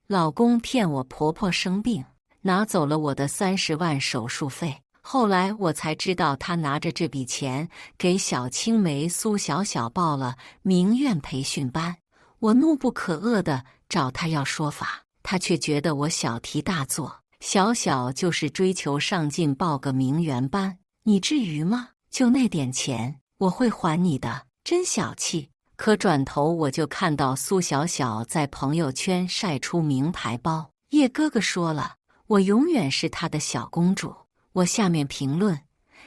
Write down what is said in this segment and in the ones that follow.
老公骗我婆婆生病，拿走了我的30万手术费。后来我才知道，他拿着这笔钱给小青梅苏小小报了名媛培训班。我怒不可遏地找他要说法，他却觉得我小题大做。小小就是追求上进，报个名媛班，你至于吗？就那点钱，我会还你的，真小气。可转头我就看到苏小小在朋友圈晒出名牌包，叶哥哥说了，我永远是他的小公主。我下面评论：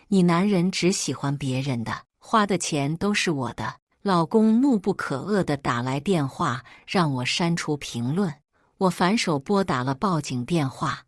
你男人只喜欢别人的，花的钱都是我的。老公怒不可遏地打来电话，让我删除评论。我反手拨打了报警电话，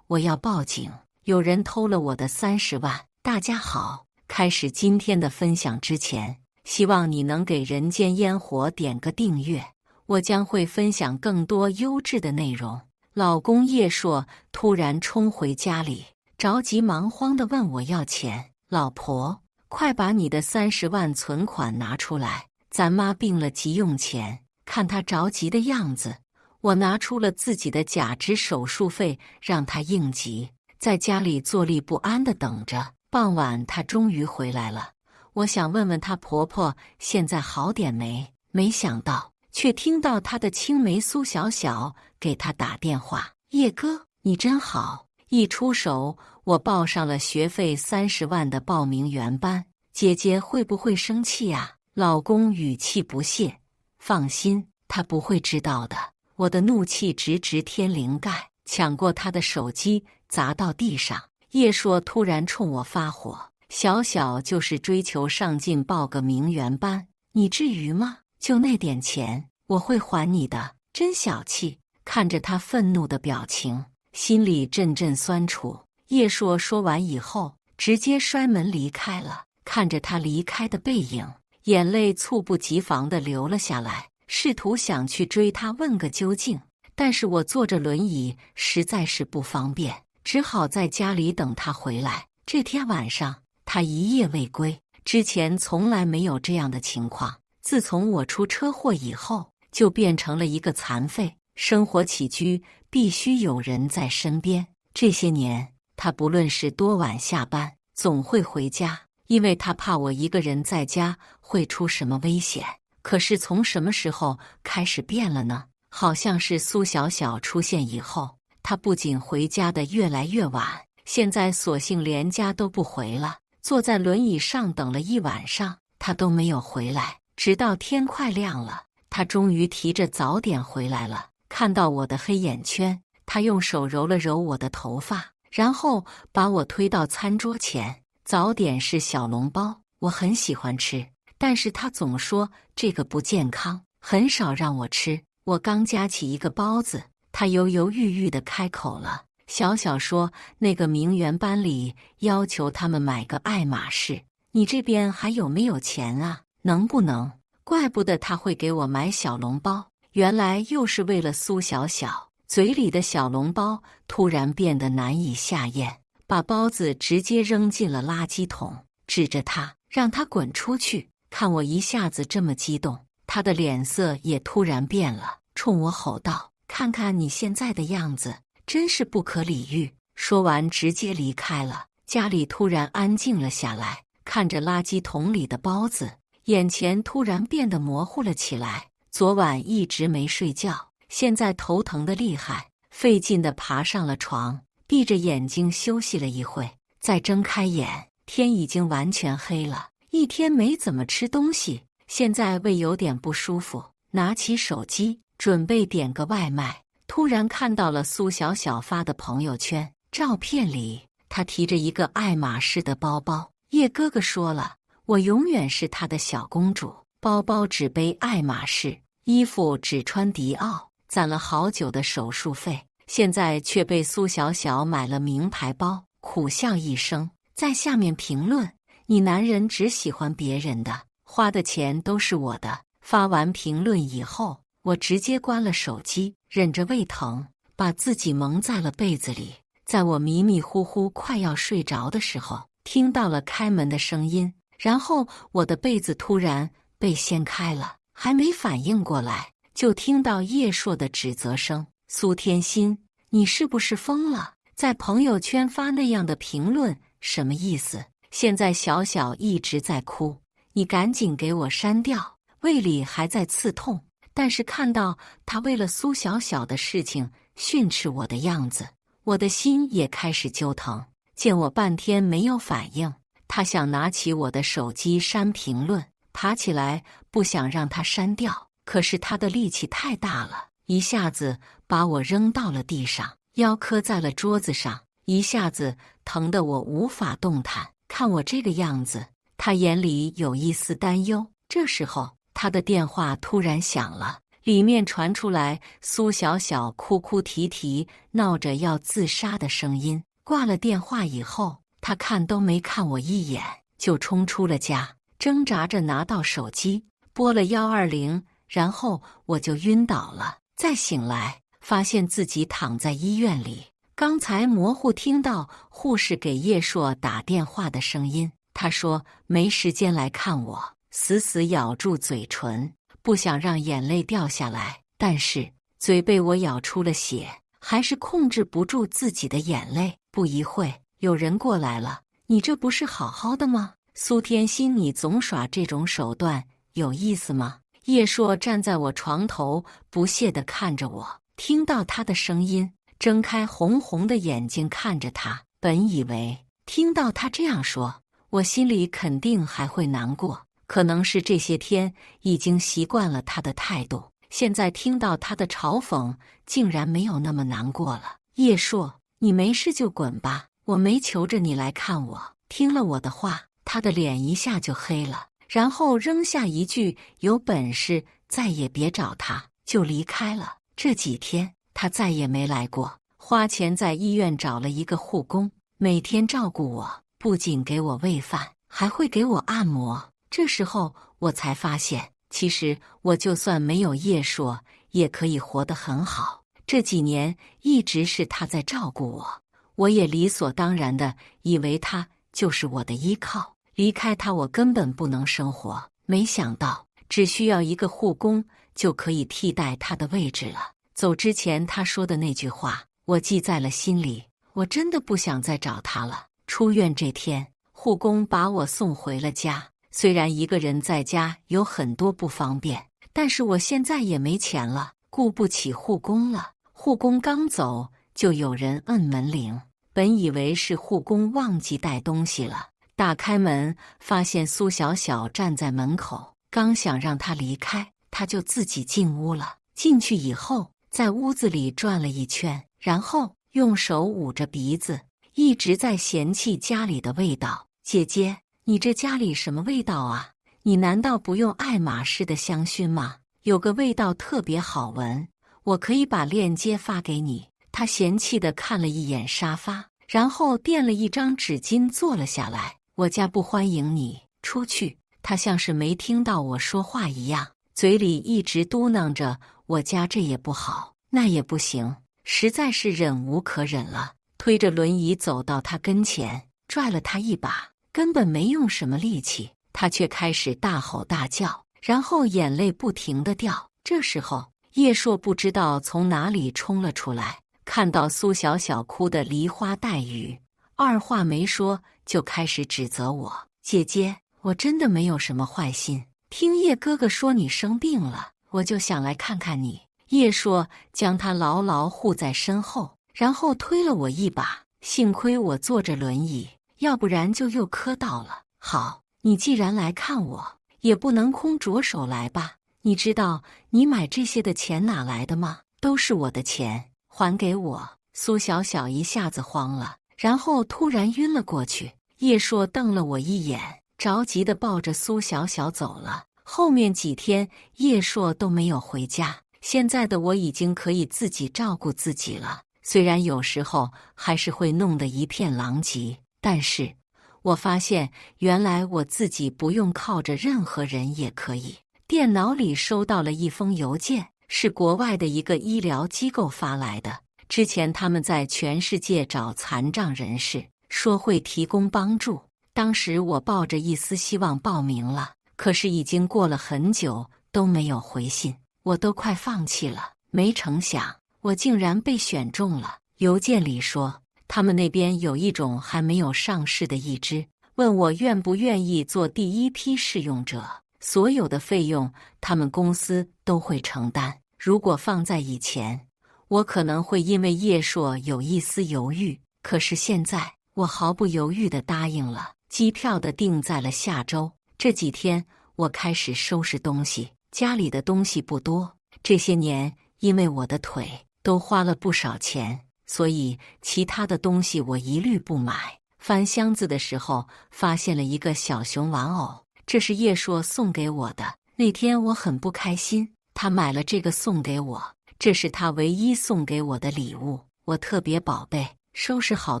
我要报警，有人偷了我的30万。大家好，开始今天的分享之前，希望你能给人间烟火点个订阅，我将会分享更多优质的内容。老公叶硕突然冲回家里，着急忙慌地问我要钱。老婆，快把你的30万存款拿出来，咱妈病了急用钱。看他着急的样子，我拿出了自己的假肢手术费让他应急，在家里坐立不安地等着。傍晚他终于回来了，我想问问她婆婆现在好点没，没想到却听到她的青梅苏小小给她打电话：叶哥，你真好。一出手，我报上了学费30万的报名原班，姐姐会不会生气啊？老公语气不屑：放心，她不会知道的。我的怒气直直天灵盖，抢过她的手机砸到地上。叶硕突然冲我发火：小小就是追求上进，报个名媛班，你至于吗？就那点钱，我会还你的，真小气。看着他愤怒的表情，心里阵阵酸楚。叶硕说完以后，直接摔门离开了。看着他离开的背影，眼泪猝不及防地流了下来，试图想去追他问个究竟，但是我坐着轮椅实在是不方便，只好在家里等他回来。这天晚上，他一夜未归，之前从来没有这样的情况。自从我出车祸以后，就变成了一个残废，生活起居必须有人在身边。这些年，他不论是多晚下班，总会回家，因为他怕我一个人在家会出什么危险。可是从什么时候开始变了呢？好像是苏小小出现以后，他不仅回家的越来越晚，现在索性连家都不回了。坐在轮椅上等了一晚上，他都没有回来，直到天快亮了，他终于提着早点回来了。看到我的黑眼圈，他用手揉了揉我的头发，然后把我推到餐桌前。早点是小笼包，我很喜欢吃，但是他总说这个不健康，很少让我吃。我刚夹起一个包子，他犹犹豫豫地开口了：小小说那个名媛班里要求他们买个爱马仕，你这边还有没有钱啊？能不能？怪不得他会给我买小笼包，原来又是为了苏小小。嘴里的小笼包突然变得难以下咽，把包子直接扔进了垃圾桶，指着他让他滚出去。看我一下子这么激动，他的脸色也突然变了，冲我吼道：看看你现在的样子，真是不可理喻。说完直接离开了。家里突然安静了下来，看着垃圾桶里的包子，眼前突然变得模糊了起来。昨晚一直没睡觉，现在头疼得厉害，费劲地爬上了床，闭着眼睛休息了一会，再睁开眼，天已经完全黑了。一天没怎么吃东西，现在胃有点不舒服，拿起手机准备点个外卖，突然看到了苏小小发的朋友圈，照片里她提着一个爱马仕的包包。叶哥哥说了，我永远是她的小公主，包包只背爱马仕，衣服只穿迪奥，攒了好久的手术费，现在却被苏小小买了名牌包，苦笑一声，在下面评论：你男人只喜欢别人的，花的钱都是我的。发完评论以后，我直接关了手机，忍着胃疼，把自己蒙在了被子里。在我迷迷糊糊快要睡着的时候，听到了开门的声音，然后我的被子突然被掀开了，还没反应过来，就听到叶硕的指责声：苏天心，你是不是疯了？在朋友圈发那样的评论，什么意思？现在小小一直在哭，你赶紧给我删掉。胃里还在刺痛，但是看到他为了苏小小的事情训斥我的样子，我的心也开始揪疼。见我半天没有反应，他想拿起我的手机删评论，爬起来不想让他删掉，可是他的力气太大了，一下子把我扔到了地上，腰磕在了桌子上，一下子疼得我无法动弹。看我这个样子，他眼里有一丝担忧。这时候他的电话突然响了，里面传出来苏小小哭哭啼啼闹着要自杀的声音。挂了电话以后，他看都没看我一眼，就冲出了家，挣扎着拿到手机，拨了120，然后我就晕倒了。再醒来，发现自己躺在医院里。刚才模糊听到护士给叶硕打电话的声音，他说没时间来看我，死死咬住嘴唇，不想让眼泪掉下来，但是嘴被我咬出了血，还是控制不住自己的眼泪。不一会，有人过来了，你这不是好好的吗？苏天心，你总耍这种手段，有意思吗？叶硕站在我床头，不屑地看着我，听到他的声音，睁开红红的眼睛看着他。本以为听到他这样说，我心里肯定还会难过，可能是这些天已经习惯了他的态度，现在听到他的嘲讽，竟然没有那么难过了。叶硕，你没事就滚吧，我没求着你来看我。听了我的话，他的脸一下就黑了，然后扔下一句有本事再也别找他，就离开了。这几天他再也没来过，花钱在医院找了一个护工，每天照顾我，不仅给我喂饭，还会给我按摩。这时候我才发现，其实我就算没有叶硕，也可以活得很好。这几年一直是他在照顾我，我也理所当然的以为他就是我的依靠，离开他我根本不能生活。没想到只需要一个护工就可以替代他的位置了。走之前他说的那句话，我记在了心里，我真的不想再找他了。出院这天，护工把我送回了家。虽然一个人在家有很多不方便，但是我现在也没钱了，顾不起护工了。护工刚走，就有人摁门铃，本以为是护工忘记带东西了，打开门发现苏小小站在门口，刚想让他离开，他就自己进屋了。进去以后，在屋子里转了一圈，然后用手捂着鼻子，一直在嫌弃家里的味道。姐姐，你这家里什么味道啊？你难道不用爱马仕的香薰吗？有个味道特别好闻，我可以把链接发给你。他嫌弃地看了一眼沙发，然后垫了一张纸巾坐了下来。我家不欢迎你，出去。他像是没听到我说话一样，嘴里一直嘟囔着我家这也不好，那也不行，实在是忍无可忍了，推着轮椅走到他跟前，拽了他一把，根本没用什么力气，他却开始大吼大叫，然后眼泪不停地掉。这时候叶硕不知道从哪里冲了出来，看到苏小小哭得梨花带雨，二话没说就开始指责我。姐姐，我真的没有什么坏心，听叶哥哥说你生病了，我就想来看看你。叶硕将他牢牢护在身后，然后推了我一把，幸亏我坐着轮椅，要不然就又磕到了。好，你既然来看我，也不能空着手来吧？你知道你买这些的钱哪来的吗？都是我的钱，还给我。苏小小一下子慌了，然后突然晕了过去。叶硕瞪了我一眼，着急地抱着苏小小走了。后面几天叶硕都没有回家，现在的我已经可以自己照顾自己了，虽然有时候还是会弄得一片狼藉，但是我发现原来我自己不用靠着任何人也可以。电脑里收到了一封邮件，是国外的一个医疗机构发来的。之前他们在全世界找残障人士，说会提供帮助。当时我抱着一丝希望报名了，可是已经过了很久都没有回信，我都快放弃了。没成想，我竟然被选中了。邮件里说，他们那边有一种还没有上市的义肢，问我愿不愿意做第一批试用者，所有的费用他们公司都会承担。如果放在以前，我可能会因为叶硕有一丝犹豫，可是现在我毫不犹豫地答应了。机票的定在了下周。这几天我开始收拾东西，家里的东西不多，这些年因为我的腿都花了不少钱，所以其他的东西我一律不买。翻箱子的时候发现了一个小熊玩偶，这是叶硕送给我的。那天我很不开心，他买了这个送给我，这是他唯一送给我的礼物，我特别宝贝。收拾好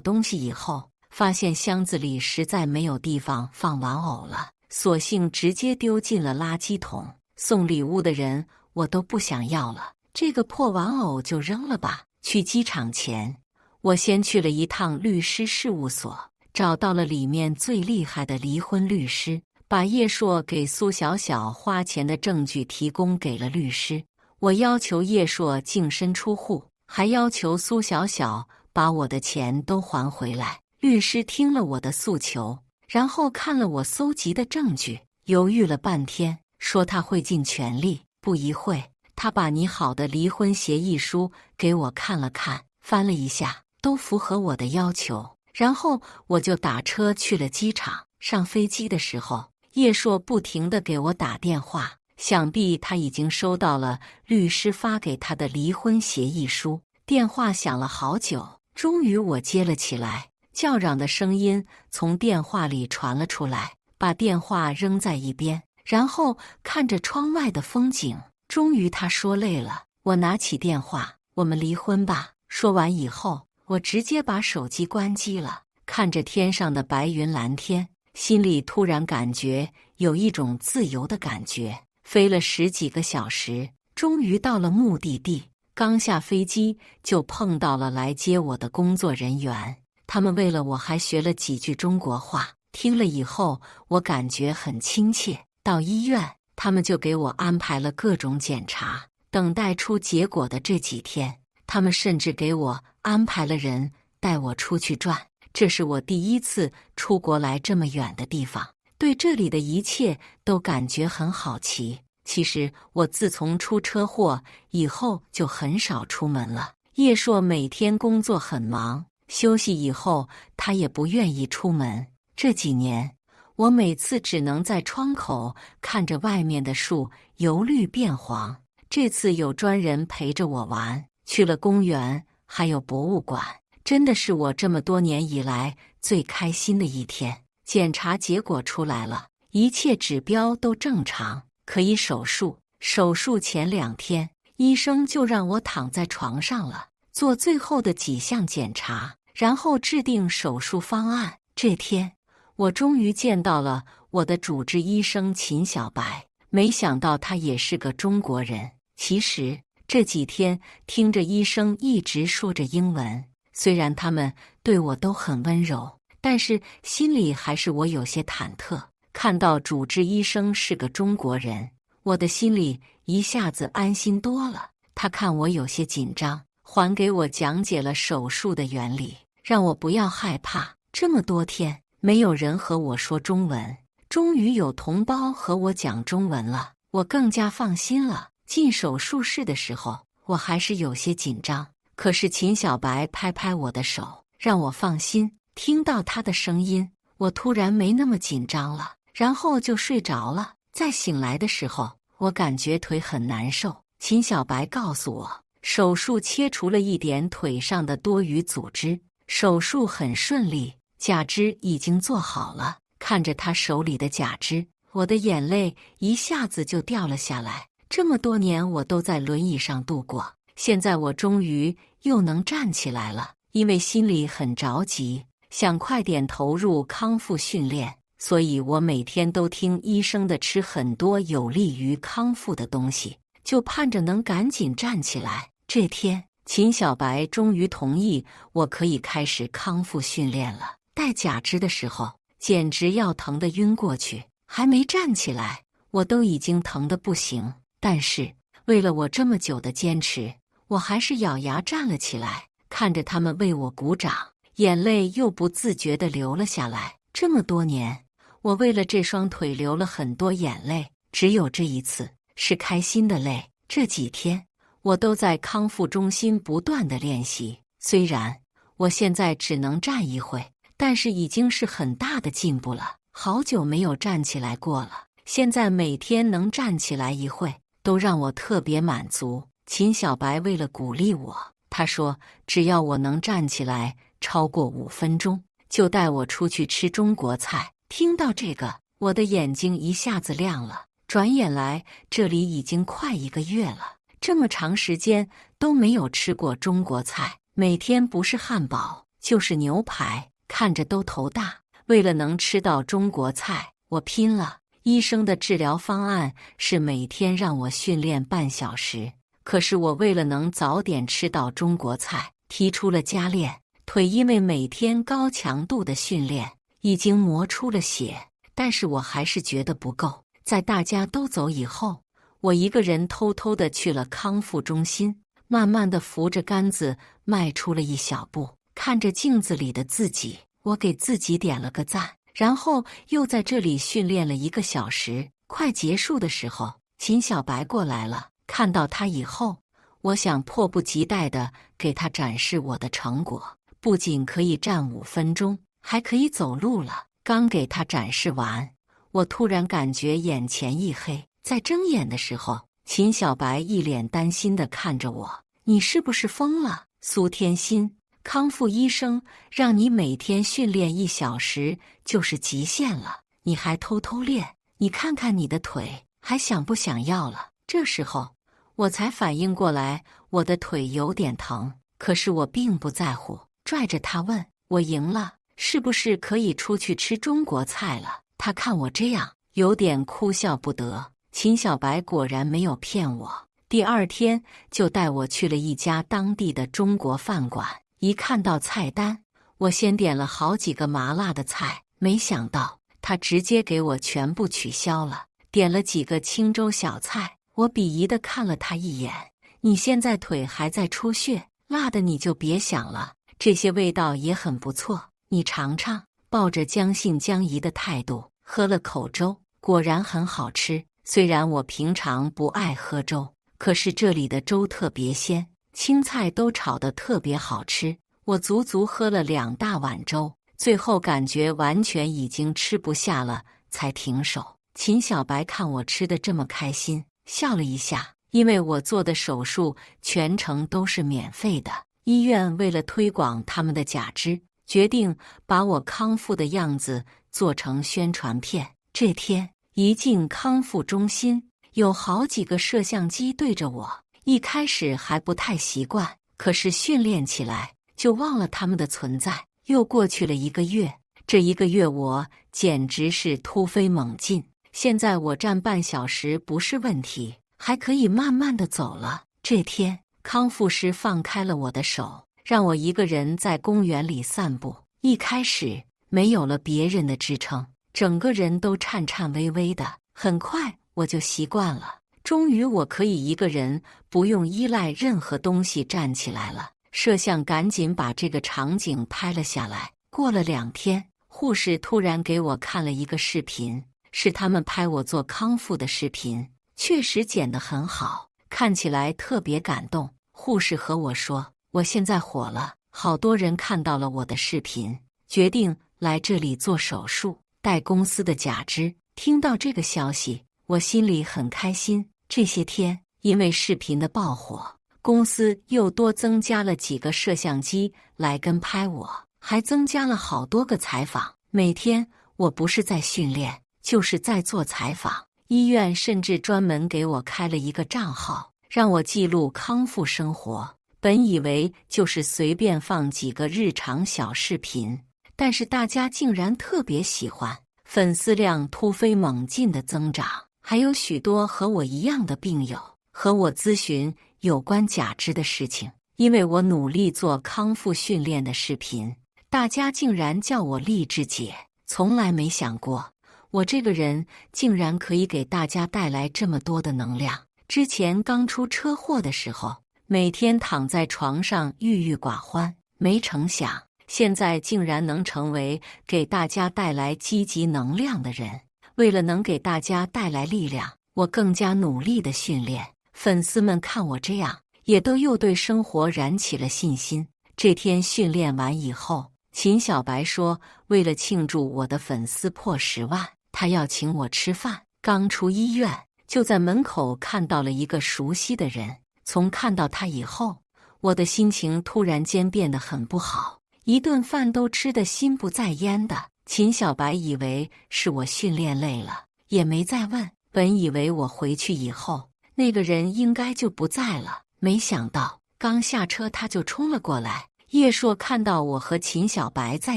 东西以后，发现箱子里实在没有地方放玩偶了，索性直接丢进了垃圾桶。送礼物的人我都不想要了，这个破玩偶就扔了吧。去机场前，我先去了一趟律师事务所，找到了里面最厉害的离婚律师，把叶硕给苏小小花钱的证据提供给了律师。我要求叶硕净身出户，还要求苏小小把我的钱都还回来。律师听了我的诉求，然后看了我搜集的证据，犹豫了半天，说他会尽全力。不一会，他把拟好的离婚协议书给我看了看，翻了一下，都符合我的要求。然后我就打车去了机场。上飞机的时候，叶硕不停地给我打电话，想必他已经收到了律师发给他的离婚协议书。电话响了好久，终于我接了起来，叫嚷的声音从电话里传了出来，把电话扔在一边，然后看着窗外的风景。终于他说累了，我拿起电话，我们离婚吧。说完以后，我直接把手机关机了，看着天上的白云蓝天，心里突然感觉有一种自由的感觉。飞了10几个小时，终于到了目的地。刚下飞机就碰到了来接我的工作人员，他们为了我还学了几句中国话，听了以后我感觉很亲切。到医院，他们就给我安排了各种检查。等待出结果的这几天，他们甚至给我安排了人带我出去转。这是我第一次出国来这么远的地方，对这里的一切都感觉很好奇。其实我自从出车祸以后就很少出门了。叶硕每天工作很忙，休息以后他也不愿意出门。这几年，我每次只能在窗口看着外面的树由绿变黄。这次有专人陪着我玩，去了公园，还有博物馆，真的是我这么多年以来最开心的一天。检查结果出来了，一切指标都正常，可以手术。手术前2天，医生就让我躺在床上了，做最后的几项检查，然后制定手术方案。这天，我终于见到了我的主治医生秦小白，没想到他也是个中国人。其实这几天听着医生一直说着英文，虽然他们对我都很温柔，但是心里还是我有些忐忑。看到主治医生是个中国人，我的心里一下子安心多了。他看我有些紧张，还给我讲解了手术的原理，让我不要害怕。这么多天没有人和我说中文，终于有同胞和我讲中文了，我更加放心了。进手术室的时候，我还是有些紧张，可是秦小白拍拍我的手，让我放心。听到他的声音，我突然没那么紧张了，然后就睡着了。再醒来的时候，我感觉腿很难受。秦小白告诉我，手术切除了一点腿上的多余组织，手术很顺利，假肢已经做好了。看着他手里的假肢，我的眼泪一下子就掉了下来。这么多年我都在轮椅上度过，现在我终于又能站起来了。因为心里很着急，想快点投入康复训练，所以我每天都听医生的，吃很多有利于康复的东西，就盼着能赶紧站起来。这天，秦小白终于同意我可以开始康复训练了。戴假肢的时候，简直要疼得晕过去，还没站起来，我都已经疼得不行。但是为了我这么久的坚持，我还是咬牙站了起来，看着他们为我鼓掌，眼泪又不自觉地流了下来。这么多年，我为了这双腿流了很多眼泪，只有这一次是开心的泪。这几天，我都在康复中心不断地练习，虽然我现在只能站一会，但是已经是很大的进步了。好久没有站起来过了，现在每天能站起来一会，都让我特别满足。秦小白为了鼓励我，他说只要我能站起来超过5分钟，就带我出去吃中国菜。听到这个，我的眼睛一下子亮了。转眼来，这里已经快1个月了，这么长时间都没有吃过中国菜，每天不是汉堡就是牛排，看着都头大。为了能吃到中国菜，我拼了。医生的治疗方案是每天让我训练半小时。可是我为了能早点吃到中国菜，提出了加练。腿因为每天高强度的训练，已经磨出了血，但是我还是觉得不够。在大家都走以后，我一个人偷偷地去了康复中心，慢慢地扶着杆子迈出了一小步，看着镜子里的自己，我给自己点了个赞，然后又在这里训练了1个小时。快结束的时候，秦小白过来了。看到他以后，我想迫不及待地给他展示我的成果，不仅可以站5分钟，还可以走路了。刚给他展示完，我突然感觉眼前一黑，在睁眼的时候，秦小白一脸担心地看着我：“你是不是疯了？苏天心，康复医生让你每天训练1小时就是极限了，你还偷偷练，你看看你的腿，还想不想要了？”这时候我才反应过来，我的腿有点疼，可是我并不在乎，拽着他问：“我赢了，是不是可以出去吃中国菜了？”他看我这样，有点哭笑不得。秦小白果然没有骗我，第2天就带我去了一家当地的中国饭馆。一看到菜单，我先点了好几个麻辣的菜，没想到他直接给我全部取消了，点了几个清粥小菜。我鄙夷地看了他一眼：“你现在腿还在出血，辣的你就别想了，这些味道也很不错，你尝尝。”抱着将信将疑的态度喝了口粥，果然很好吃。虽然我平常不爱喝粥，可是这里的粥特别鲜，青菜都炒得特别好吃。我足足喝了2大碗粥，最后感觉完全已经吃不下了，才停手。秦小白看我吃得这么开心，笑了一下，因为我做的手术全程都是免费的。医院为了推广他们的假肢，决定把我康复的样子做成宣传片。这天一进康复中心，有好几个摄像机对着我，一开始还不太习惯，可是训练起来就忘了他们的存在。又过去了1个月，这1个月我简直是突飞猛进。现在我站半小时不是问题，还可以慢慢地走了。这天，康复师放开了我的手，让我一个人在公园里散步。一开始没有了别人的支撑，整个人都颤颤巍巍的。很快我就习惯了，终于我可以一个人不用依赖任何东西站起来了。摄像赶紧把这个场景拍了下来。过了2天，护士突然给我看了一个视频，是他们拍我做康复的视频，确实剪得很好，看起来特别感动。护士和我说，我现在火了，好多人看到了我的视频，决定来这里做手术，戴公司的假肢。听到这个消息，我心里很开心。这些天因为视频的爆火，公司又多增加了几个摄像机来跟拍我，还增加了好多个采访。每天我不是在训练，就是在做采访。医院甚至专门给我开了一个账号，让我记录康复生活。本以为就是随便放几个日常小视频，但是大家竟然特别喜欢，粉丝量突飞猛进的增长。还有许多和我一样的病友和我咨询有关假肢的事情。因为我努力做康复训练的视频，大家竟然叫我励志姐。从来没想过我这个人竟然可以给大家带来这么多的能量。之前刚出车祸的时候，每天躺在床上郁郁寡欢。没成想，现在竟然能成为给大家带来积极能量的人。为了能给大家带来力量，我更加努力的训练。粉丝们看我这样，也都又对生活燃起了信心。这天训练完以后，秦小白说，为了庆祝我的粉丝破10万，他要请我吃饭。刚出医院，就在门口看到了一个熟悉的人。从看到他以后，我的心情突然间变得很不好，一顿饭都吃得心不在焉的。秦小白以为是我训练累了，也没再问。本以为我回去以后，那个人应该就不在了，没想到刚下车他就冲了过来。叶硕看到我和秦小白在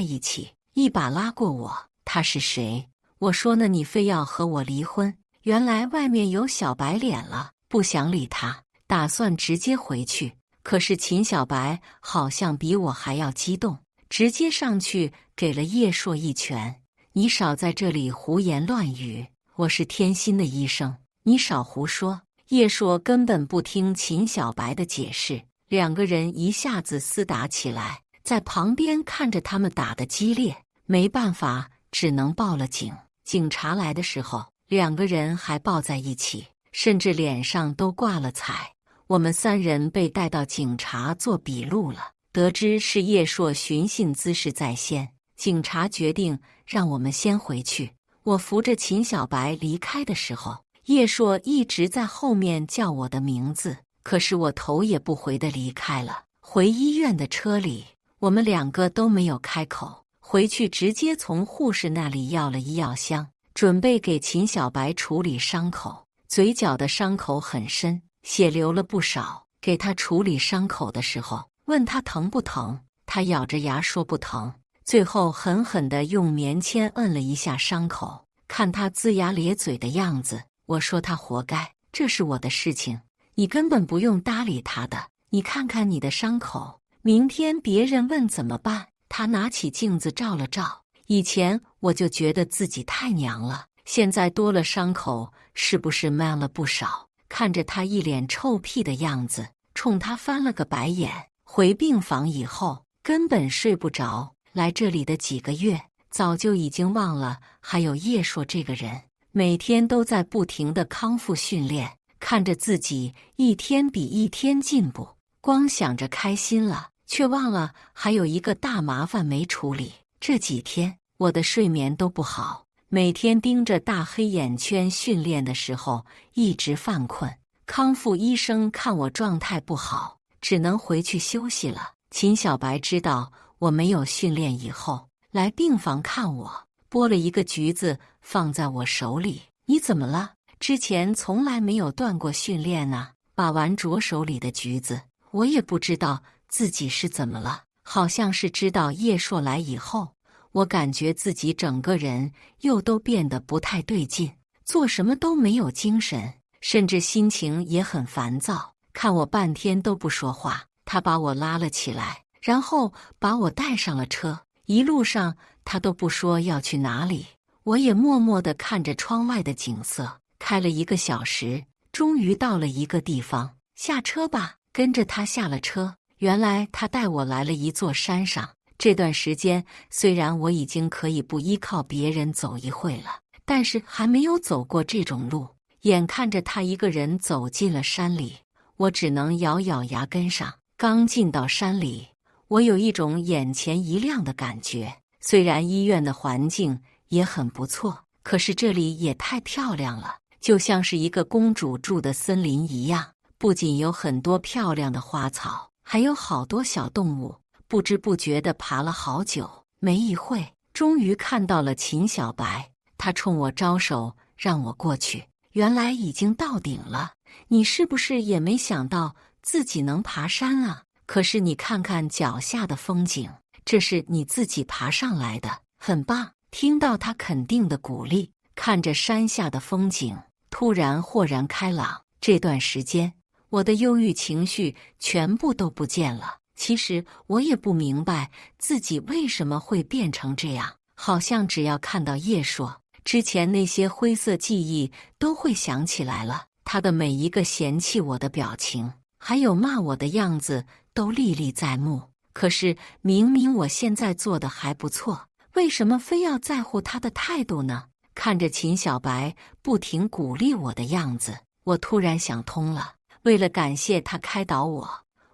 一起，一把拉过我。他是谁？我说呢，你非要和我离婚。原来外面有小白脸了，不想理他，打算直接回去。可是秦小白好像比我还要激动，直接上去给了叶硕一拳。你少在这里胡言乱语，我是天心的医生，你少胡说。叶硕根本不听秦小白的解释，两个人一下子厮打起来，在旁边看着他们打得激烈，没办法，只能报了警。警察来的时候，两个人还抱在一起，甚至脸上都挂了彩。我们3人被带到警察做笔录了，得知是叶硕寻衅滋事在先，警察决定让我们先回去。我扶着秦小白离开的时候，叶硕一直在后面叫我的名字，可是我头也不回地离开了。回医院的车里，我们2个都没有开口，回去直接从护士那里要了医药箱，准备给秦小白处理伤口。嘴角的伤口很深，血流了不少。给他处理伤口的时候，问他疼不疼，他咬着牙说不疼。最后狠狠地用棉签摁了一下伤口，看他龇牙咧嘴的样子，我说他活该，这是我的事情，你根本不用搭理他的。你看看你的伤口，明天别人问怎么办？他拿起镜子照了照，以前我就觉得自己太娘了，现在多了伤口，是不是 man 了不少？看着他一脸臭屁的样子，冲他翻了个白眼。回病房以后根本睡不着，来这里的几个月早就已经忘了还有叶硕这个人，每天都在不停的康复训练，看着自己一天比一天进步，光想着开心了，却忘了还有一个大麻烦没处理。这几天我的睡眠都不好，每天盯着大黑眼圈训练的时候一直犯困。康复医生看我状态不好，只能回去休息了。秦小白知道我没有训练以后，来病房看我，剥了一个橘子放在我手里。你怎么了？之前从来没有断过训练啊。把玩着手里的橘子，我也不知道自己是怎么了，好像是知道叶硕来以后，我感觉自己整个人又都变得不太对劲，做什么都没有精神，甚至心情也很烦躁。看我半天都不说话，他把我拉了起来，然后把我带上了车。一路上他都不说要去哪里，我也默默地看着窗外的景色。开了1个小时，终于到了一个地方，下车吧。跟着他下了车，原来他带我来了一座山上。这段时间虽然我已经可以不依靠别人走一会了，但是还没有走过这种路。眼看着他一个人走进了山里，我只能咬咬牙跟上。刚进到山里，我有一种眼前一亮的感觉。虽然医院的环境也很不错，可是这里也太漂亮了，就像是一个公主住的森林一样。不仅有很多漂亮的花草，还有好多小动物。不知不觉地爬了好久，没一会，终于看到了秦小白。他冲我招手，让我过去。原来已经到顶了。你是不是也没想到自己能爬山啊？可是你看看脚下的风景，这是你自己爬上来的，很棒。听到他肯定的鼓励，看着山下的风景，突然豁然开朗。这段时间，我的忧郁情绪全部都不见了。其实我也不明白自己为什么会变成这样，好像只要看到叶硕，之前那些灰色记忆都会想起来了。他的每一个嫌弃我的表情，还有骂我的样子都历历在目。可是明明我现在做的还不错，为什么非要在乎他的态度呢？看着秦小白不停鼓励我的样子，我突然想通了。为了感谢他开导我，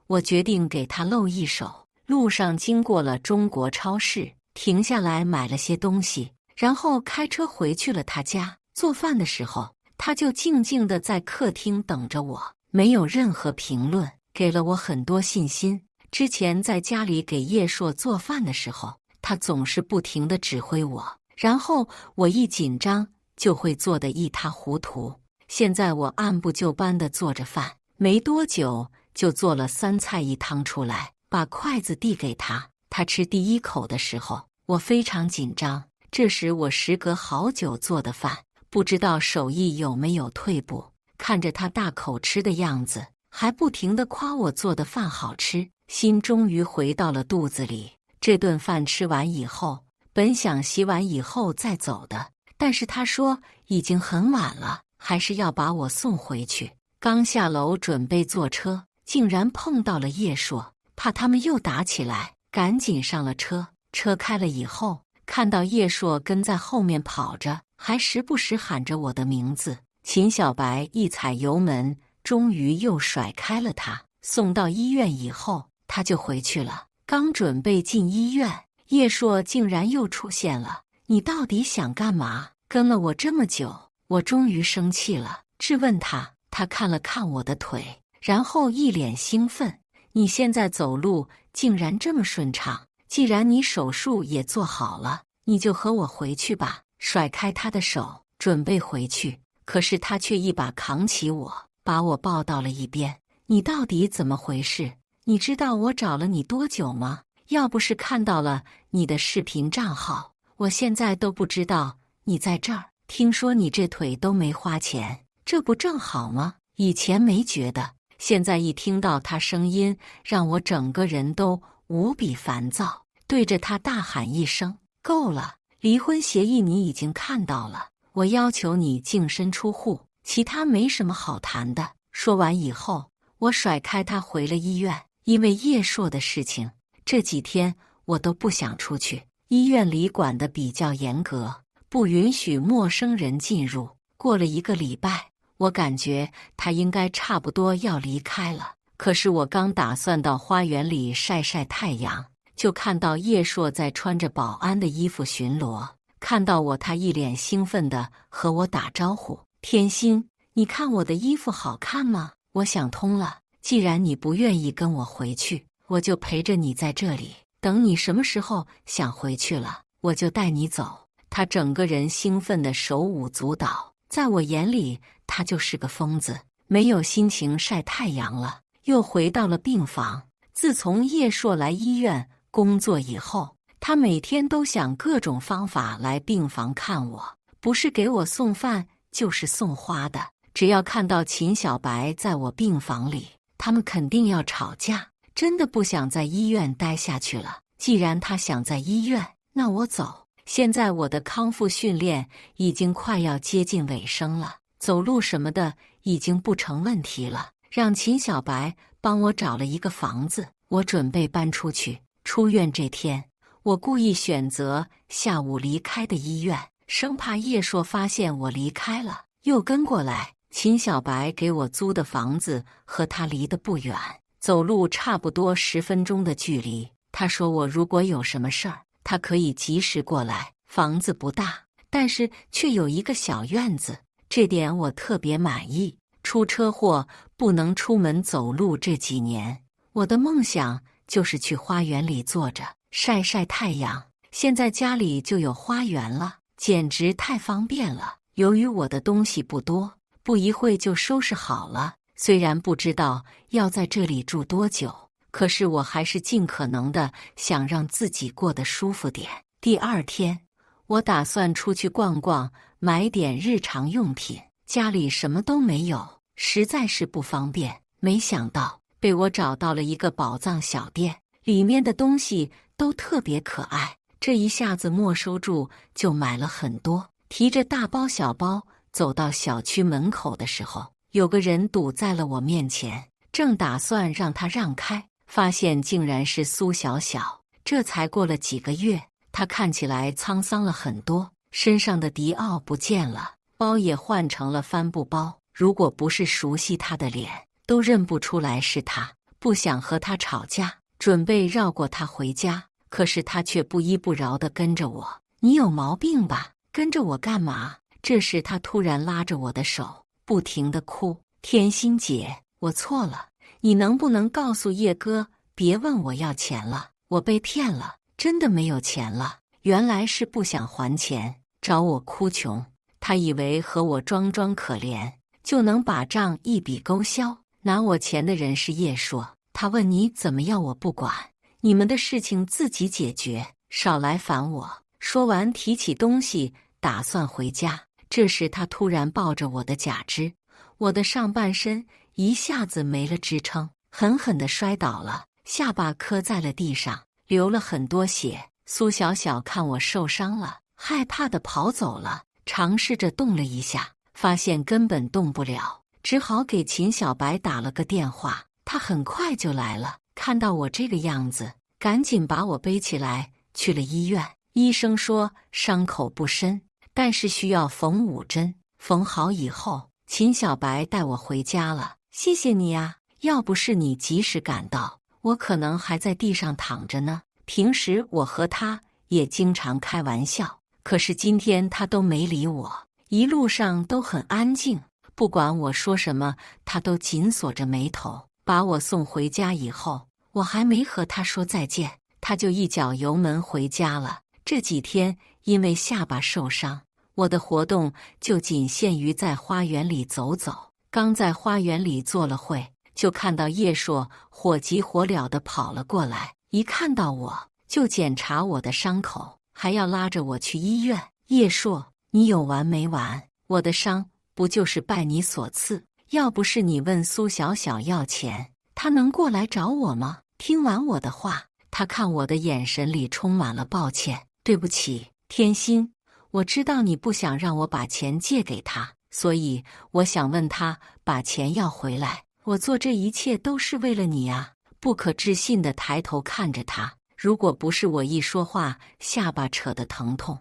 我决定给他露一手。路上经过了中国超市，停下来买了些东西，然后开车回去了他家。做饭的时候，他就静静地在客厅等着我，没有任何评论，给了我很多信心。之前在家里给叶硕做饭的时候，他总是不停地指挥我，然后我一紧张就会做得一塌糊涂。现在我按部就班地做着饭，没多久就做了3菜1汤出来，把筷子递给他。他吃第1口的时候，我非常紧张。这时我时隔好久做的饭，不知道手艺有没有退步。看着他大口吃的样子，还不停地夸我做的饭好吃，心终于回到了肚子里。这顿饭吃完以后，本想洗碗以后再走的，但是他说已经很晚了，还是要把我送回去。刚下楼准备坐车，竟然碰到了叶硕，怕他们又打起来，赶紧上了车。车开了以后，看到叶硕跟在后面跑着，还时不时喊着我的名字。秦小白一踩油门，终于又甩开了他。送到医院以后，他就回去了。刚准备进医院，叶硕竟然又出现了。你到底想干嘛？跟了我这么久。我终于生气了，质问他。他看了看我的腿，然后一脸兴奋。你现在走路竟然这么顺畅，既然你手术也做好了，你就和我回去吧。甩开他的手，准备回去，可是他却一把扛起我，把我抱到了一边。你到底怎么回事？你知道我找了你多久吗？要不是看到了你的视频账号，我现在都不知道你在这儿。听说你这腿都没花钱，这不正好吗？以前没觉得，现在一听到他声音，让我整个人都无比烦躁，对着他大喊一声：够了！离婚协议你已经看到了，我要求你净身出户，其他没什么好谈的。说完以后，我甩开他回了医院。因为叶硕的事情，这几天我都不想出去。医院里管得比较严格，不允许陌生人进入。过了1个礼拜，我感觉他应该差不多要离开了。可是我刚打算到花园里晒晒太阳，就看到叶硕在穿着保安的衣服巡逻。看到我，他一脸兴奋地和我打招呼：天心，你看我的衣服好看吗？我想通了，既然你不愿意跟我回去，我就陪着你在这里，等你什么时候想回去了，我就带你走。他整个人兴奋得手舞足蹈，在我眼里他就是个疯子，没有心情晒太阳了。又回到了病房。自从叶硕来医院工作以后，他每天都想各种方法来病房看我，不是给我送饭就是送花的。只要看到秦小白在我病房里，他们肯定要吵架。真的不想在医院待下去了。既然他想在医院，那我走。现在我的康复训练已经快要接近尾声了，走路什么的已经不成问题了。让秦小白帮我找了一个房子，我准备搬出去。出院这天，我故意选择下午离开的医院，生怕叶硕发现我离开了，又跟过来。秦小白给我租的房子和他离得不远，走路差不多10分钟的距离。他说我如果有什么事儿，他可以及时过来。房子不大，但是却有一个小院子，这点我特别满意。出车祸不能出门走路这几年，我的梦想就是去花园里坐着晒晒太阳。现在家里就有花园了，简直太方便了。由于我的东西不多，不一会就收拾好了。虽然不知道要在这里住多久，可是我还是尽可能的想让自己过得舒服点。第2天，我打算出去逛逛，买点日常用品。家里什么都没有，实在是不方便。没想到被我找到了一个宝藏小店，里面的东西都特别可爱。这一下子没收住，就买了很多。提着大包小包走到小区门口的时候，有个人堵在了我面前。正打算让他让开，发现竟然是苏小小。这才过了几个月，他看起来沧桑了很多，身上的迪奥不见了，包也换成了帆布包。如果不是熟悉他的脸，都认不出来是他。不想和他吵架，准备绕过他回家，可是他却不依不饶地跟着我。你有毛病吧？跟着我干嘛？这时他突然拉着我的手，不停地哭。天心姐，我错了，你能不能告诉叶哥，别问我要钱了，我被骗了，真的没有钱了。原来是不想还钱，找我哭穷。他以为和我装装可怜，就能把账一笔勾销。拿我钱的人是叶硕，他问你怎么要我不管，你们的事情自己解决，少来烦我。说完提起东西打算回家，这时他突然抱着我的假肢，我的上半身一下子没了支撑，狠狠地摔倒了，下巴磕在了地上，流了很多血。苏小小看我受伤了，害怕地跑走了，尝试着动了一下，发现根本动不了，只好给秦小白打了个电话，他很快就来了。看到我这个样子，赶紧把我背起来去了医院。医生说伤口不深，但是需要缝5针。缝好以后，秦小白带我回家了。谢谢你啊，要不是你及时赶到，我可能还在地上躺着呢。平时我和他也经常开玩笑，可是今天他都没理我，一路上都很安静，不管我说什么，他都紧锁着眉头。把我送回家以后，我还没和他说再见，他就一脚油门回家了。这几天因为下巴受伤，我的活动就仅限于在花园里走走。刚在花园里坐了会，就看到叶硕火急火燎地跑了过来，一看到我就检查我的伤口，还要拉着我去医院。叶硕，你有完没完？我的伤不就是拜你所赐？要不是你问苏小小要钱，他能过来找我吗？听完我的话，他看我的眼神里充满了抱歉。对不起，天心，我知道你不想让我把钱借给他，所以我想问他把钱要回来。我做这一切都是为了你啊！不可置信地抬头看着他，如果不是我一说话下巴扯得疼痛，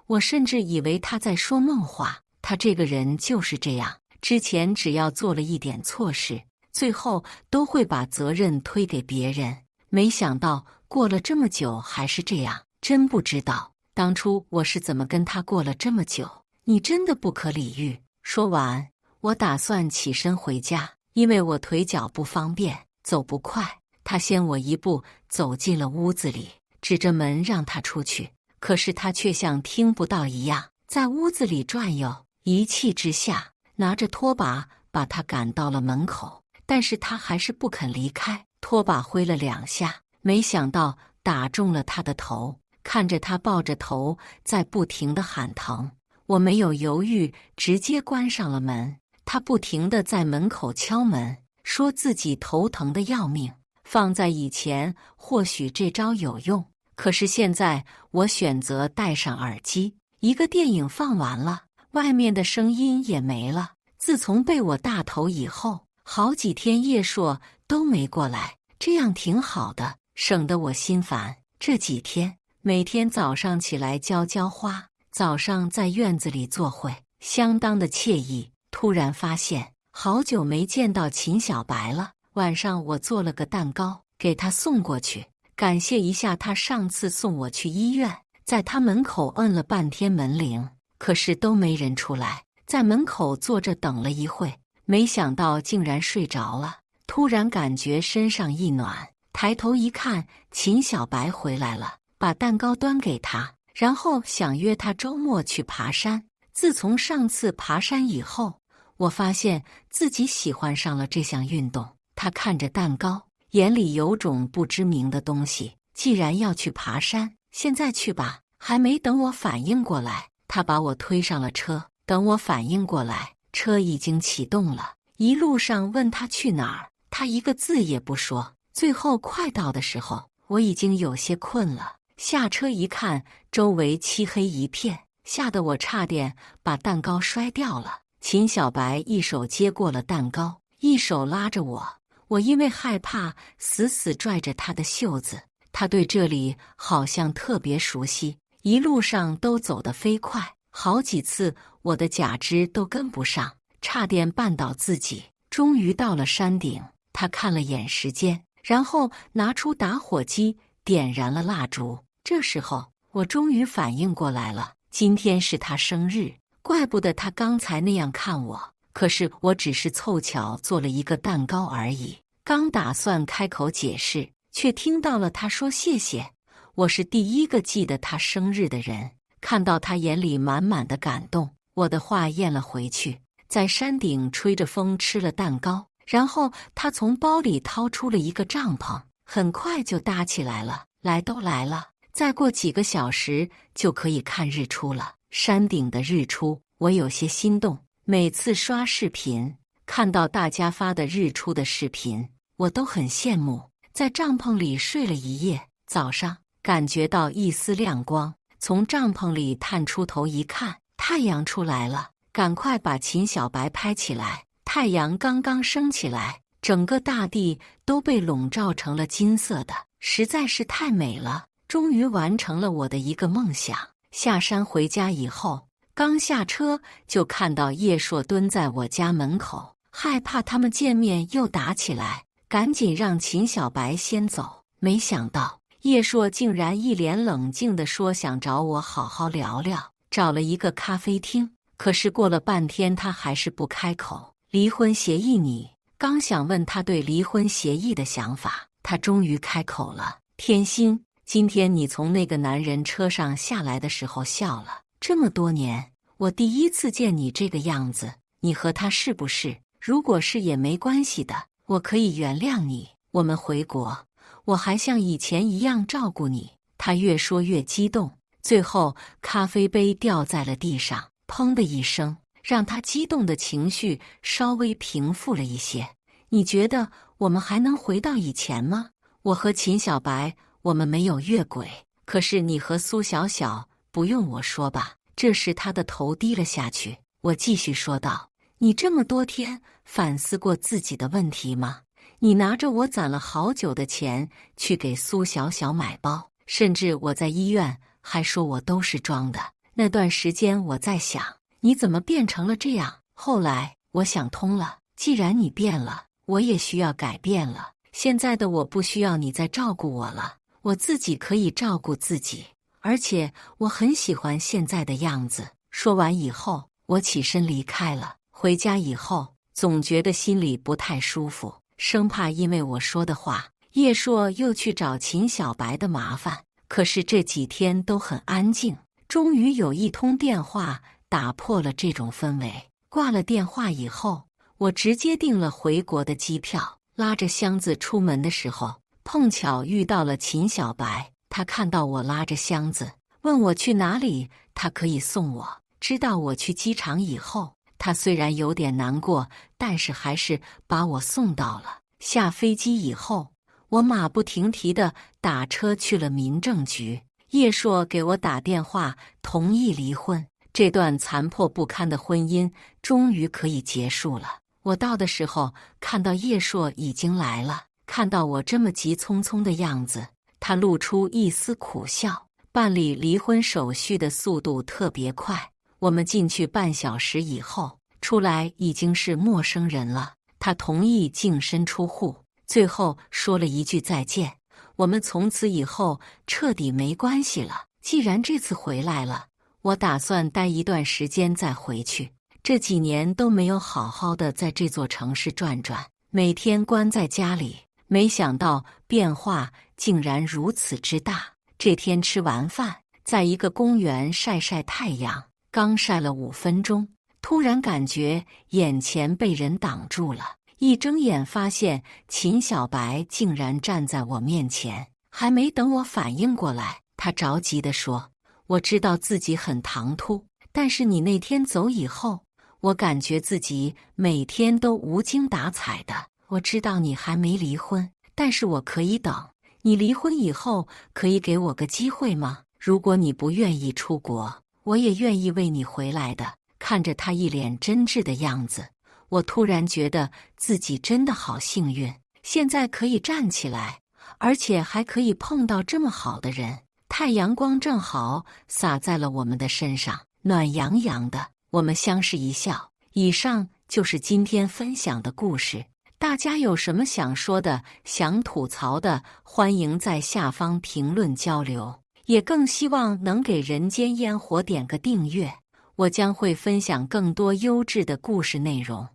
我甚至以为他在说梦话。他这个人就是这样，之前只要做了一点错事，最后都会把责任推给别人。没想到过了这么久还是这样。真不知道当初我是怎么跟他过了这么久，你真的不可理喻。说完，我打算起身回家，因为我腿脚不方便，走不快。他先我一步走进了屋子里，指着门让他出去，可是他却像听不到一样，在屋子里转悠。一气之下，拿着拖把把他赶到了门口，但是他还是不肯离开。拖把挥了2下，没想到打中了他的头。看着他抱着头在不停地喊疼，我没有犹豫，直接关上了门。他不停地在门口敲门，说自己头疼得要命。放在以前，或许这招有用，可是现在我选择戴上耳机。一个电影放完了，外面的声音也没了。自从被我大头以后，好几天叶硕都没过来，这样挺好的，省得我心烦。这几天每天早上起来浇花，早上在院子里坐会，相当的惬意。突然发现好久没见到秦小白了，晚上我做了个蛋糕给他送过去，感谢一下他上次送我去医院。在他门口摁了半天门铃，可是都没人出来，在门口坐着等了一会，没想到竟然睡着了。突然感觉身上一暖，抬头一看，秦小白回来了，把蛋糕端给他，然后想约他周末去爬山。自从上次爬山以后，我发现自己喜欢上了这项运动。他看着蛋糕，眼里有种不知名的东西。既然要去爬山，现在去吧。还没等我反应过来，他把我推上了车。等我反应过来，车已经启动了。一路上问他去哪儿，他一个字也不说。最后快到的时候，我已经有些困了。下车一看，周围漆黑一片，吓得我差点把蛋糕摔掉了。秦小白一手接过了蛋糕，一手拉着我。我因为害怕，死死拽着他的袖子。他对这里好像特别熟悉，一路上都走得飞快，好几次我的假肢都跟不上，差点绊倒自己。终于到了山顶，他看了眼时间，然后拿出打火机点燃了蜡烛。这时候我终于反应过来了，今天是他生日，怪不得他刚才那样看我。可是我只是凑巧做了一个蛋糕而已，刚打算开口解释，却听到了他说谢谢。我是第一个记得他生日的人，看到他眼里满满的感动，我的话咽了回去，在山顶吹着风吃了蛋糕。然后他从包里掏出了一个帐篷，很快就搭起来了。来都来了，再过几个小时就可以看日出了。山顶的日出，我有些心动。每次刷视频，看到大家发的日出的视频，我都很羡慕。在帐篷里睡了一夜，早上感觉到一丝亮光，从帐篷里探出头一看，太阳出来了，赶快把秦小白拍起来。太阳刚刚升起来，整个大地都被笼罩成了金色的，实在是太美了。终于完成了我的一个梦想。下山回家以后，刚下车就看到叶硕蹲在我家门口，害怕他们见面又打起来，赶紧让秦小白先走。没想到叶硕竟然一脸冷静地说想找我好好聊聊，找了一个咖啡厅。可是过了半天他还是不开口。离婚协议你刚想问他对离婚协议的想法，他终于开口了。天心，今天你从那个男人车上下来的时候笑了，这么多年我第一次见你这个样子，你和他是不是？如果是也没关系的，我可以原谅你。我们回国，我还像以前一样照顾你。他越说越激动，最后咖啡杯掉在了地上，砰的一声，让他激动的情绪稍微平复了一些。你觉得我们还能回到以前吗？我和秦小白，我们没有越轨，可是你和苏小小，不用我说吧。这时他的头低了下去。我继续说道，你这么多天反思过自己的问题吗？你拿着我攒了好久的钱去给苏小小买包，甚至我在医院还说我都是装的。那段时间我在想，你怎么变成了这样？后来我想通了，既然你变了，我也需要改变了。现在的我不需要你再照顾我了，我自己可以照顾自己，而且我很喜欢现在的样子。说完以后，我起身离开了。回家以后，总觉得心里不太舒服，生怕因为我说的话，叶硕又去找秦小白的麻烦。可是这几天都很安静，终于有一通电话打破了这种氛围。挂了电话以后，我直接订了回国的机票。拉着箱子出门的时候，碰巧遇到了秦小白。他看到我拉着箱子，问我去哪里，他可以送我。知道我去机场以后，他虽然有点难过，但是还是把我送到了。下飞机以后，我马不停蹄地打车去了民政局。叶硕给我打电话，同意离婚。这段残破不堪的婚姻终于可以结束了。我到的时候，看到叶硕已经来了，看到我这么急匆匆的样子，他露出一丝苦笑。办理离婚手续的速度特别快，我们进去半小时以后，出来已经是陌生人了。他同意净身出户，最后说了一句再见。我们从此以后彻底没关系了。既然这次回来了，我打算待一段时间再回去。这几年都没有好好的在这座城市转转，每天关在家里，没想到变化竟然如此之大。这天吃完饭，在一个公园晒晒太阳，刚晒了5分钟，突然感觉眼前被人挡住了。一睁眼发现秦小白竟然站在我面前，还没等我反应过来，他着急地说：“我知道自己很唐突，但是你那天走以后，我感觉自己每天都无精打采的。我知道你还没离婚，但是我可以等。你离婚以后，可以给我个机会吗？如果你不愿意出国，我也愿意为你回来的。”看着他一脸真挚的样子，我突然觉得自己真的好幸运。现在可以站起来，而且还可以碰到这么好的人。太阳光正好洒在了我们的身上，暖洋洋的。我们相视一笑。以上就是今天分享的故事。大家有什么想说的、想吐槽的，欢迎在下方评论交流。也更希望能给人间烟火点个订阅，我将会分享更多优质的故事内容。